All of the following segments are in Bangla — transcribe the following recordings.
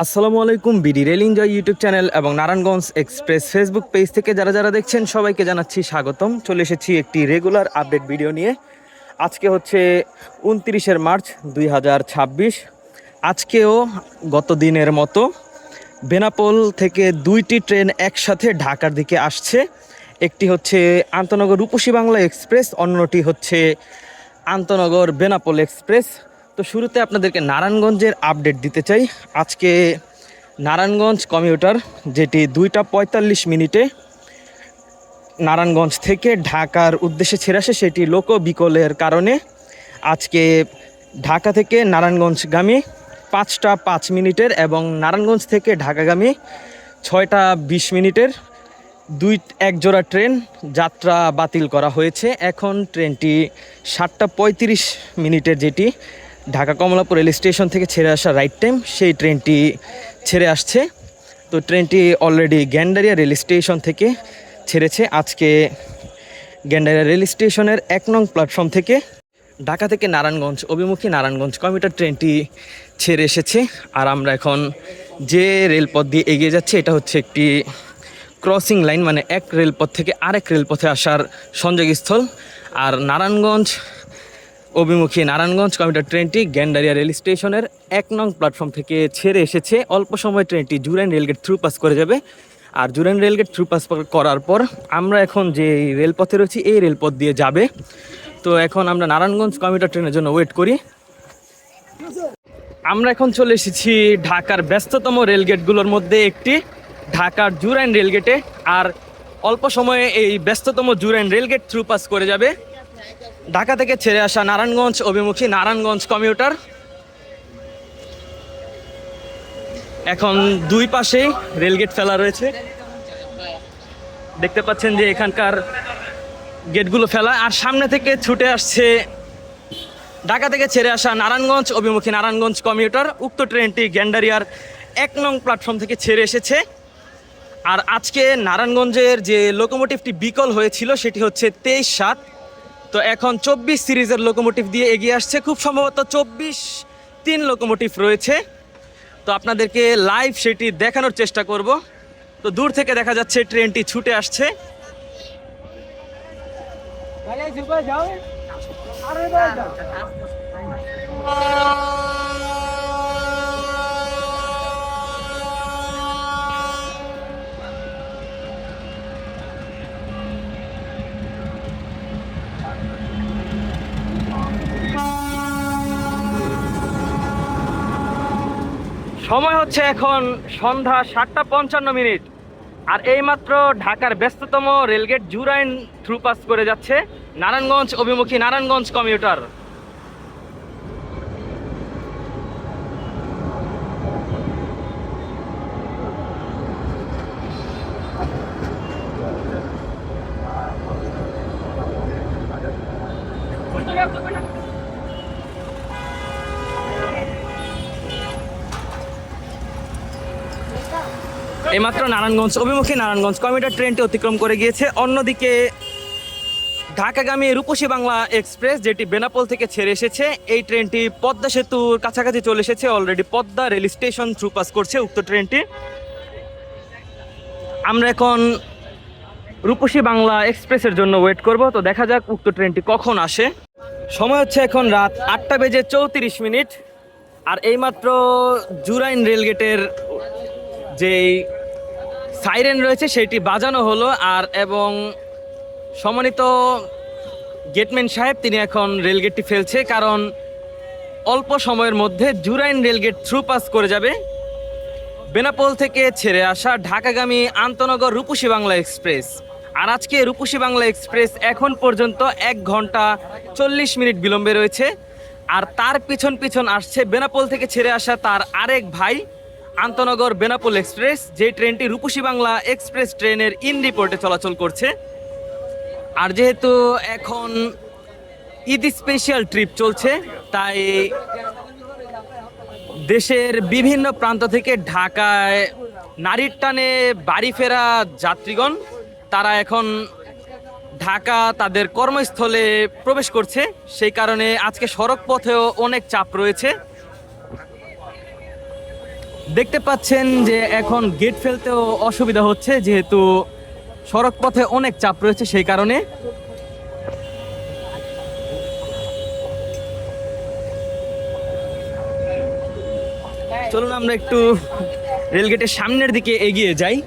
আসসালামু আলাইকুম। BD rail enjoy YouTube channel এবং নারায়ণগঞ্জ এক্সপ্রেস ফেসবুক পেজ থেকে যারা যারা দেখছেন সবাইকে জানাচ্ছি স্বাগতম। চলে এসেছি একটি রেগুলার আপডেট ভিডিও নিয়ে। আজকে হচ্ছে 29 মার্চ 2026। আজকেও গত দিনের মতো বেনাপোল থেকে দুইটি ট্রেন একসাথে ঢাকার দিকে আসছে। একটি হচ্ছে আন্তনগর রূপসী বাংলা এক্সপ্রেস, অন্যটি হচ্ছে আন্তনগর বেনাপোল এক্সপ্রেস। তো শুরুতে আপনাদেরকে নারায়ণগঞ্জের আপডেট দিতে চাই। আজকে নারায়ণগঞ্জ কমিউটার, যেটি 2টা 45 নারায়ণগঞ্জ থেকে ঢাকার উদ্দেশ্যে ছেড়ে আসে, সেটি লোক বিকলের কারণে আজকে ঢাকা থেকে নারায়ণগঞ্জগামী 5টা 5 এবং নারায়ণগঞ্জ থেকে ঢাকাগামী 6টা 20 এক জোড়া ট্রেন যাত্রা বাতিল করা হয়েছে। এখন ট্রেনটি 7টা 35 যেটি ঢাকা কমলাপুর রেল স্টেশন থেকে ছেড়ে আসা রাইট টাইম, সেই ট্রেনটি ছেড়ে আসছে। তো ট্রেনটি অলরেডি গ্যান্ডারিয়া রেল স্টেশন থেকে ছেড়েছে। আজকে গ্যান্ডারিয়া রেল স্টেশনের 1 নং প্ল্যাটফর্ম থেকে ঢাকা থেকে নারায়ণগঞ্জ অভিমুখী নারায়ণগঞ্জ কমিউটার ট্রেনটি ছেড়ে এসেছে। আর আমরা এখন যে রেলপথ দিয়ে এগিয়ে যাচ্ছি, এটা হচ্ছে একটি ক্রসিং লাইন, মানে এক রেলপথ থেকে আরেক রেলপথে আসার সংযোগস্থল। আর নারায়ণগঞ্জ অভিমুখী নারায়ণগঞ্জ কমিউটার ট্রেনটি গ্যান্ডারিয়া রেল স্টেশনের 1 নং প্ল্যাটফর্ম থেকে ছেড়ে এসেছে। অল্প সময় ট্রেনটি জুরাইন রেলগেট থ্রু পাস করে যাবে। আর জুরাইন রেলগেট থ্রু পাস করার পর আমরা এখন যে রেলপথে রয়েছি এই রেলপথ দিয়ে যাবে। তো এখন আমরা নারায়ণগঞ্জ কমিউটার ট্রেনের জন্য ওয়েট করি। আমরা এখন চলে এসেছি ঢাকার ব্যস্ততম রেলগেটগুলোর মধ্যে একটি, ঢাকার জুরাইন রেলগেটে। আর অল্প সময়ে এই ব্যস্ততম জুরাইন রেলগেট থ্রু পাস করে যাবে ঢাকা থেকে ছেড়ে আসা নারায়ণগঞ্জ অভিমুখী নারায়ণগঞ্জ কমিউটার। এখন দুই পাশেই রেলগেট ফেলা রয়েছে, দেখতে পাচ্ছেন যে এখানকার গেটগুলো ফেলা। আর সামনে থেকে ছুটে আসছে ঢাকা থেকে ছেড়ে আসা নারায়ণগঞ্জ অভিমুখী নারায়ণগঞ্জ কমিউটার। উক্ত ট্রেনটি গ্যান্ডারিয়ার 1 নং প্ল্যাটফর্ম থেকে ছেড়ে এসেছে। আর আজকে নারায়ণগঞ্জের যে লোকোমোটিভটি বিকল হয়েছিল সেটি হচ্ছে 23-7। তো এখন 24 সিরিজের লোকোমোটিভ দিয়ে এগিয়ে আসছে, খুব সম্ভবত 24-3 লোকোমোটিভ রয়েছে। তো আপনাদেরকে লাইভ সেটি দেখানোর চেষ্টা করব। তো দূর থেকে দেখা যাচ্ছে ট্রেনটি ছুটে আসছে। সময় হচ্ছে এখন সন্ধ্যা 7টা 55। আর এইমাত্র ঢাকার ব্যস্ততম রেলগেট জুরাইন থ্রু পাস করে যাচ্ছে নারায়ণগঞ্জ অভিমুখী নারায়ণগঞ্জ কমিউটার। এইমাত্র নারায়ণগঞ্জ অভিমুখী নারায়ণগঞ্জ কমিউটার ট্রেনটি অতিক্রম করে গিয়েছে। অন্যদিকে ঢাকাগামী রূপসী বাংলা এক্সপ্রেস, যেটি বেনাপোল থেকে ছেড়ে এসেছে, এই ট্রেনটি পদ্মা সেতুর কাছাকাছি চলে এসেছে। Already Padma rail station through pass করছে উক্ত ট্রেনটি। আমরা এখন রূপসী বাংলা এক্সপ্রেসের জন্য ওয়েট করব। তো দেখা যাক উক্ত ট্রেনটি কখন আসে। সময় হচ্ছে এখন রাত 8টা 34। আর এইমাত্র জুরাইন রেলগেটের যেই সাইরেন রয়েছে সেটি বাজানো হলো। আর এবং সম্মানিত গেটম্যান সাহেব তিনি এখন রেলগেটটি ফেলছে, কারণ অল্প সময়ের মধ্যে জুরাইন রেলগেট থ্রু পাস করে যাবে বেনাপোল থেকে ছেড়ে আসা ঢাকাগামী আন্তনগর রূপসী বাংলা এক্সপ্রেস। আর আজকে রূপসী বাংলা এক্সপ্রেস এখন পর্যন্ত 1 ঘন্টা 40 মিনিট বিলম্বে রয়েছে। আর তার পিছন পিছন আসছে বেনাপোল থেকে ছেড়ে আসা তার আরেক ভাই আন্তনগর বেনাপোল এক্সপ্রেস, যে ট্রেনটি রূপসী বাংলা এক্সপ্রেস ট্রেনের ইন রিপোর্টে চলাচল করছে। আর যেহেতু এখন ঈদ স্পেশাল ট্রিপ চলছে, তাই দেশের বিভিন্ন প্রান্ত থেকে ঢাকায় নারীর টানে বাড়ি ফেরা যাত্রীগণ তারা এখন ঢাকা তাদের কর্মস্থলে প্রবেশ করছে। সেই কারণে আজকে সড়ক পথেও অনেক চাপ রয়েছে। দেখতে পাচ্ছেন যে এখন গেট ফেলতেও অসুবিধা হচ্ছে, যেহেতু সড়ক পথে অনেক চাপ রয়েছে সেই কারণে। চলুন আমরা একটু রেলগেটের সামনের দিকে এগিয়ে যাই।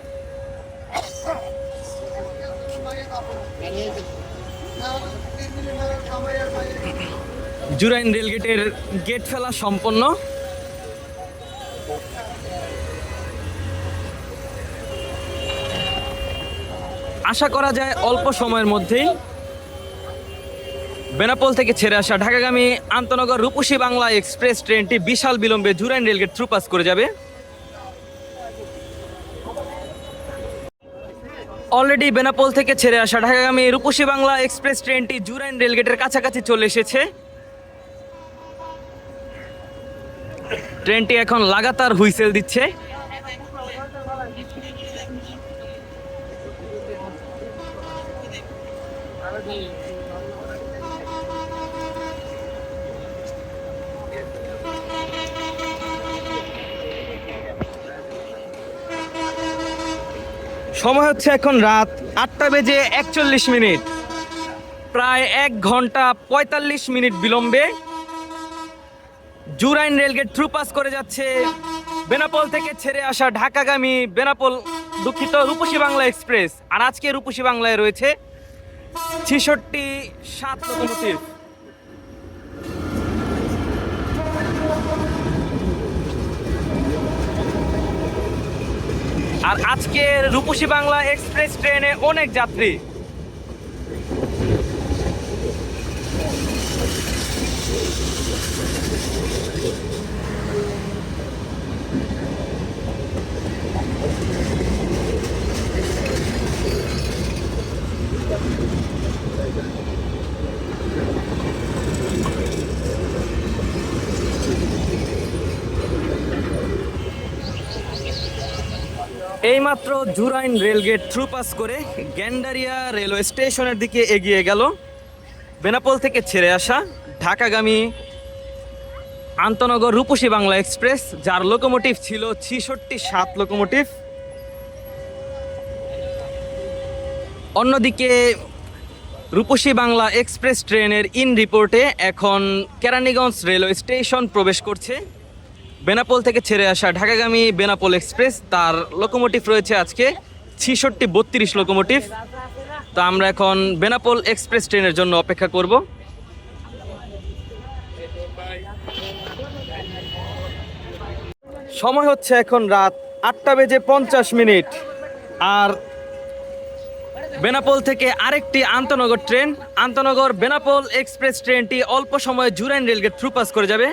জুরাইন রেলগেটের গেট ফেলা সম্পন্ন। আশা করা যায় অল্প সময়ের মধ্যেই বেনাপোল থেকে ছেড়ে আসা ঢাকাগামী আন্তনগর রূপসী বাংলা এক্সপ্রেস ট্রেনটি বিশাল বিলম্বে জুরাইন রেলগেট থ্রু পাস করে যাবে। অলরেডি বেনাপোল থেকে ছেড়ে আসা ঢাকাগামী রূপসী বাংলা এক্সপ্রেস ট্রেনটি জুরাইন রেলগেটের কাছাকাছি চলে এসেছে। ট্রেনটি এখন লাগাতার হুইসেল দিচ্ছে। সময় হচ্ছে এখন রাত 8:41। প্রায় 1 ঘন্টা 45 মিনিট বিলম্বে জুরাইন রেলগেট থ্রু পাস করে যাচ্ছে বেনাপোল থেকে ছেড়ে আসা ঢাকাগামী রূপসী বাংলা এক্সপ্রেস। আর আজকে রূপসী বাংলায় রয়েছে 66-7 লোকোমোটিভ। আর আজকের রূপসী বাংলা এক্সপ্রেস ট্রেনে অনেক যাত্রী। এইমাত্র জুরাইন রেলগেট থ্রু পাস করে গ্যান্ডারিয়া রেলওয়ে স্টেশনের দিকে এগিয়ে গেল বেনাপোল থেকে ছেড়ে আসা ঢাকাগামী আন্তনগর রূপসী বাংলা এক্সপ্রেস, যার লোকোমোটিভ ছিল 66-7 লোকোমোটিভ। অন্যদিকে রূপসী বাংলা এক্সপ্রেস ট্রেনের ইন রিপোর্টে এখন কেরানীগঞ্জ রেলওয়ে স্টেশন প্রবেশ করছে বেনাপোল থেকে ছেড়ে আসা ঢাকাগামী বেনাপোল এক্সপ্রেস। তার লোকোমোটিভ রয়েছে আজকে 66-32 লোকোমোটিভ। তো আমরা এখন বেনাপোল এক্সপ্রেস ট্রেনের জন্য অপেক্ষা করব। সময় হচ্ছে এখন রাত 8:50। আর বেনাপোল থেকে আরেকটি আন্তনগর ট্রেন, আন্তনগর বেনাপোল এক্সপ্রেস ট্রেনটি অল্প সময়ে জুরাইন রেলগেট থ্রু পাস করে যাবে।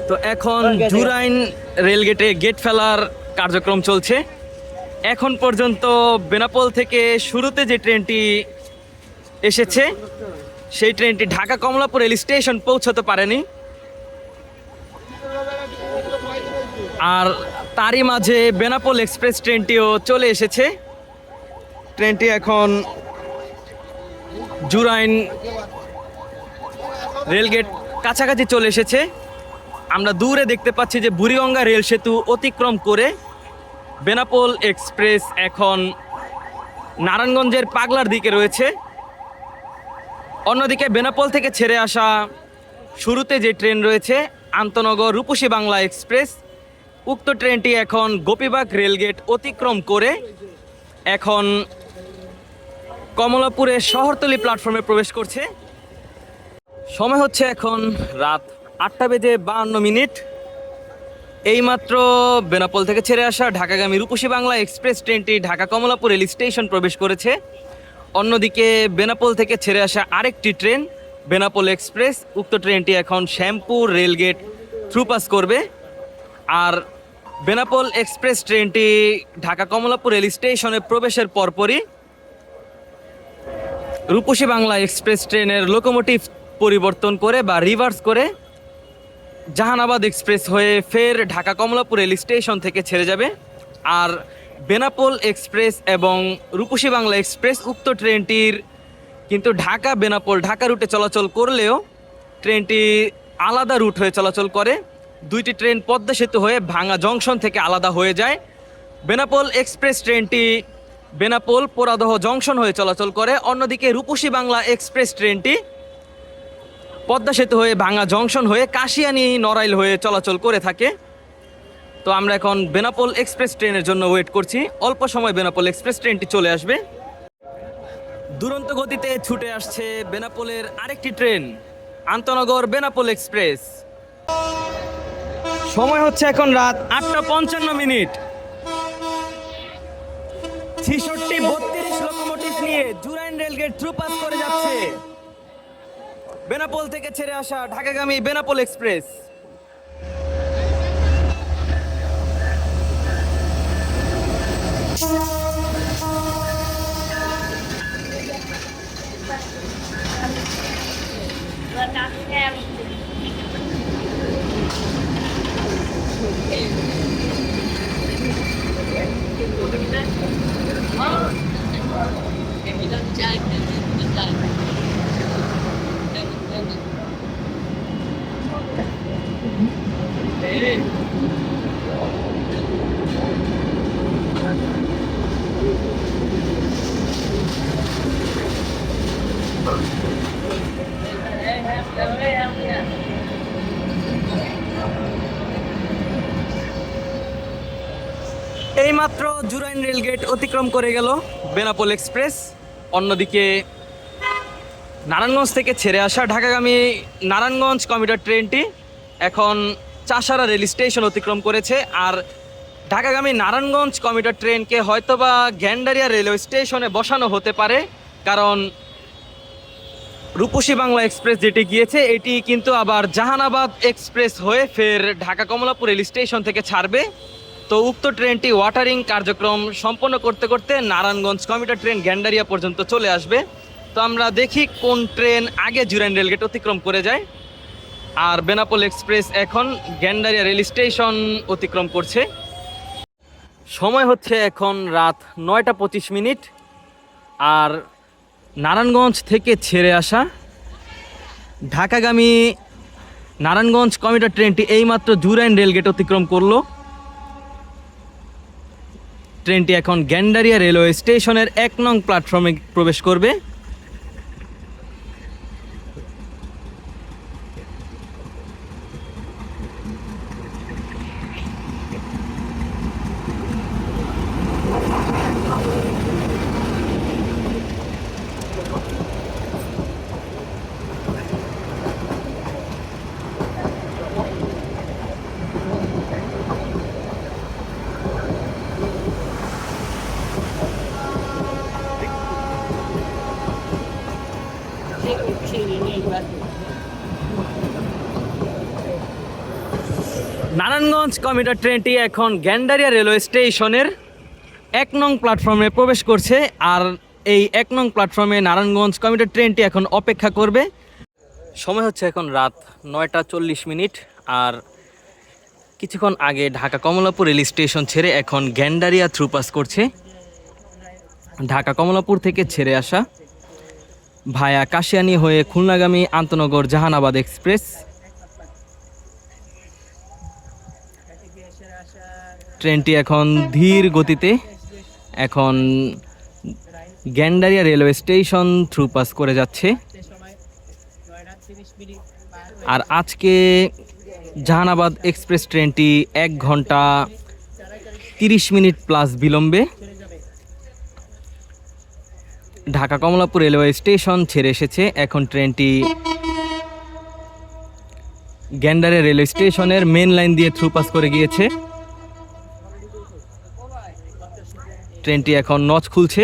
তো এখন জুরাইন রেলগেটে গেট ফেলার কার্যক্রম চলছে। এখন পর্যন্ত বেনাপোল থেকে শুরুতে যে ট্রেনটি এসেছে সেই ট্রেনটি ঢাকা কমলাপুর রেল স্টেশন পৌঁছতে পারেনি। আর তারই মাঝে বেনাপোল এক্সপ্রেস ট্রেনটিও চলে এসেছে। ট্রেনটি এখন জুরাইন রেলগেট কাছাকাছি চলে এসেছে। আমরা দূরে দেখতে পাচ্ছি যে বুড়িগঙ্গা রেল সেতু অতিক্রম করে বেনাপোল এক্সপ্রেস এখন নারায়ণগঞ্জের পাগলার দিকে রয়েছে। অন্যদিকে বেনাপোল থেকে ছেড়ে আসা শুরুতে যে ট্রেন রয়েছে আন্তনগর রূপসী বাংলা এক্সপ্রেস, উক্ত ট্রেনটি এখন গোপীবাগ রেলগেট অতিক্রম করে এখন কমলাপুরের শহরতলি প্ল্যাটফর্মে প্রবেশ করছে। সময় হচ্ছে এখন রাত 8:52। এইমাত্র বেনাপোল থেকে ছেড়ে আসা ঢাকাগামী রূপসী বাংলা এক্সপ্রেস ট্রেনটি ঢাকা কমলাপুর রেল স্টেশন প্রবেশ করেছে। অন্যদিকে বেনাপোল থেকে ছেড়ে আসা আরেকটি ট্রেন বেনাপোল এক্সপ্রেস, উক্ত ট্রেনটি এখন শ্যামপুর রেলগেট থ্রু পাস করবে। আর বেনাপোল এক্সপ্রেস ট্রেনটি ঢাকা কমলাপুর রেল স্টেশনে প্রবেশের পরপরই রূপসী বাংলা এক্সপ্রেস ট্রেনের লোকোমোটিভ পরিবর্তন করে বা রিভার্স করে জাহানাবাদ এক্সপ্রেস হয়ে ফের ঢাকা কমলাপুর রেল স্টেশন থেকে ছেড়ে যাবে। আর বেনাপোল এক্সপ্রেস এবং রূপসী বাংলা এক্সপ্রেস উক্ত ট্রেনটির কিন্তু ঢাকা বেনাপোল ঢাকা রুটে চলাচল করলেও ট্রেনটি আলাদা রুট হয়ে চলাচল করে। দুইটি ট্রেন পদ্মা সেতু হয়ে ভাঙা জংশন থেকে আলাদা হয়ে যায়। বেনাপোল এক্সপ্রেস ট্রেনটি বেনাপোল পোড়াদহ জংশন হয়ে চলাচল করে। অন্যদিকে রূপসী বাংলা এক্সপ্রেস ট্রেনটি পদ্মা সেতু হয়ে ভাঙা জংশন হয়ে কাশিয়ানী নড়াইল হয়ে চলাচল করে থাকে। তো আমরা এখন বেনাপোল এক্সপ্রেস ট্রেনের জন্য ওয়েট করছি। অল্প সময় বেনাপোল এক্সপ্রেস ট্রেনটি চলে আসবে। দুরন্ত গতিতে ছুটে আসছে বেনাপোলের আরেকটি ট্রেন, আন্তনগর বেনাপোল এক্সপ্রেস। সময় হচ্ছে এখন রাত 8:55। 66-32 লোকোমোটিভ নিয়ে জুরাইন রেলগেট থ্রু পাস করে যাচ্ছে বেনাপোল থেকে ছেড়ে আসা ঢাকাগামী বেনাপোল এক্সপ্রেস। এইমাত্র জুরাইন রেলগেট অতিক্রম করে গেল বেনাপোল এক্সপ্রেস। অন্যদিকে নারায়ণগঞ্জ থেকে ছেড়ে আসা ঢাকাগামী নারায়ণগঞ্জ কমিউটার ট্রেনটি এখন চাষারা রেল স্টেশন অতিক্রম করেছে। আর ঢাকাগামী নারায়ণগঞ্জ কমিউটার ট্রেনকে হয়তোবা গ্যান্ডারিয়া রেলওয়ে স্টেশনে বসানো হতে পারে, কারণ রূপসী বাংলা এক্সপ্রেস যেটি গিয়েছে এটি কিন্তু আবার জাহানাবাদ এক্সপ্রেস হয়ে ফের ঢাকা কমলাপুর রেল স্টেশন থেকে ছাড়বে। তো উক্ত ট্রেনটি ওয়াটারিং কার্যক্রম সম্পন্ন করতে করতে নারায়ণগঞ্জ কমিউটার ট্রেন গ্যান্ডারিয়া পর্যন্ত চলে আসবে। তো আমরা দেখি কোন ট্রেন আগে জুরাইন রেলগেট অতিক্রম করে যায়। আর বেনাপোল এক্সপ্রেস এখন গ্যান্ডারিয়া রেল স্টেশন অতিক্রম করছে। সময় হচ্ছে এখন রাত 9:25। আর নারায়ণগঞ্জ থেকে ছেড়ে আসা ঢাকাগামী নারায়ণগঞ্জ কমিউটার ট্রেনটি এইমাত্র জুরাইন রেলগেট অতিক্রম করলো। ট্রেনটি এখন গ্যান্ডারিয়া রেলওয়ে স্টেশনের 1 নং প্ল্যাটফর্মে প্রবেশ করবে। নারায়ণগঞ্জ কমিউটার ট্রেনটি এখন গ্যান্ডারিয়া রেলওয়ে স্টেশনের 1 নং প্ল্যাটফর্মে প্রবেশ করছে। আর এই 1 নং প্ল্যাটফর্মে নারায়ণগঞ্জ কমিউটার ট্রেনটি এখন অপেক্ষা করবে। সময় হচ্ছে এখন রাত 9:40। আর কিছুক্ষণ আগে ঢাকা কমলাপুর রেল স্টেশন ছেড়ে এখন গ্যান্ডারিয়া থ্রু পাস করছে ঢাকা কমলাপুর থেকে ছেড়ে আসা ভায়া কাশিয়ানী হয়ে খুলনাগামী আন্তনগর জাহানাবাদ এক্সপ্রেস। ট্রেনটি এখন ধীর গতিতে এখন Gendaria railway station through pass করে যাচ্ছে। আর আজকে জাহানাবাদ এক্সপ্রেস ট্রেনটি 1 ঘন্টা 30 মিনিট প্লাস বিলম্বে ঢাকা কমলাপুর রেলওয়ে স্টেশন ছেড়ে এসেছে। এখন ট্রেনটি গ্যান্ডারিয়া রেলওয়ে স্টেশনের মেন লাইন দিয়ে থ্রু পাস করে গিয়েছে। ট্রেনটি এখন নচ খুলছে।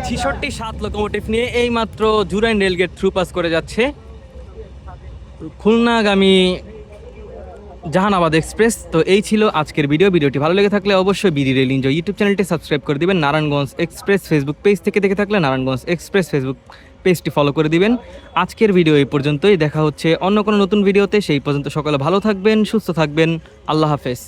66-7 লোকোমোটিভ নিয়ে এইমাত্র জুরাইন রেলগেট থ্রু পাস করে যাচ্ছে খুলনাগামী জাহানাবাদ এক্সপ্রেস। তো এই ছিল আজকের ভিডিওটি ভালো লেগে থাকলে অবশ্যই বিডি রেল এনজয় ইউটিউব চ্যানেলটি সাবস্ক্রাইব করে দিবেন। নারায়ণগঞ্জ এক্সপ্রেস ফেসবুক পেজ থেকে দেখে থাকলে নারায়ণগঞ্জ এক্সপ্রেস ফেসবুক পেজটি ফলো করে দিবেন। আজকের ভিডিও এই পর্যন্তই, দেখা হচ্ছে অন্য কোনো নতুন ভিডিওতে। সেই পর্যন্ত সকলে ভালো থাকবেন, সুস্থ থাকবেন। আল্লাহ হাফেজ।